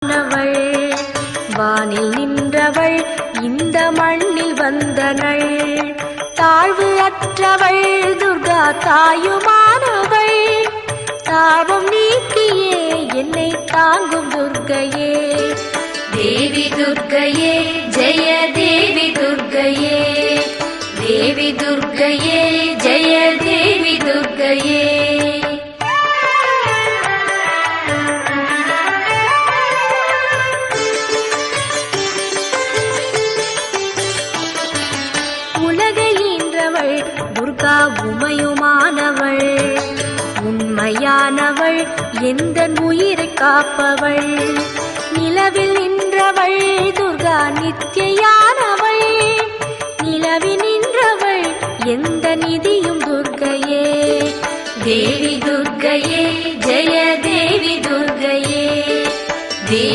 நவள் வானில் நின்றவள் இந்த மண்ணில் வந்தனள் தாழ்வு அற்றவள் துர்கா தாயுமானவள் தாபம் நீக்கியே என்னை தாங்கும் துர்க்கையே தேவி துர்க்கையே ஜெய தேவி துர்க்கையே தேவி துர்க்கையே ஜெய தேவி துர்க்கையே துர்கா உமையுமானவள் உண்மையானவள் எந்த உயிரை காப்பவள் நிலவில் நின்றவள் துர்கா நித்யா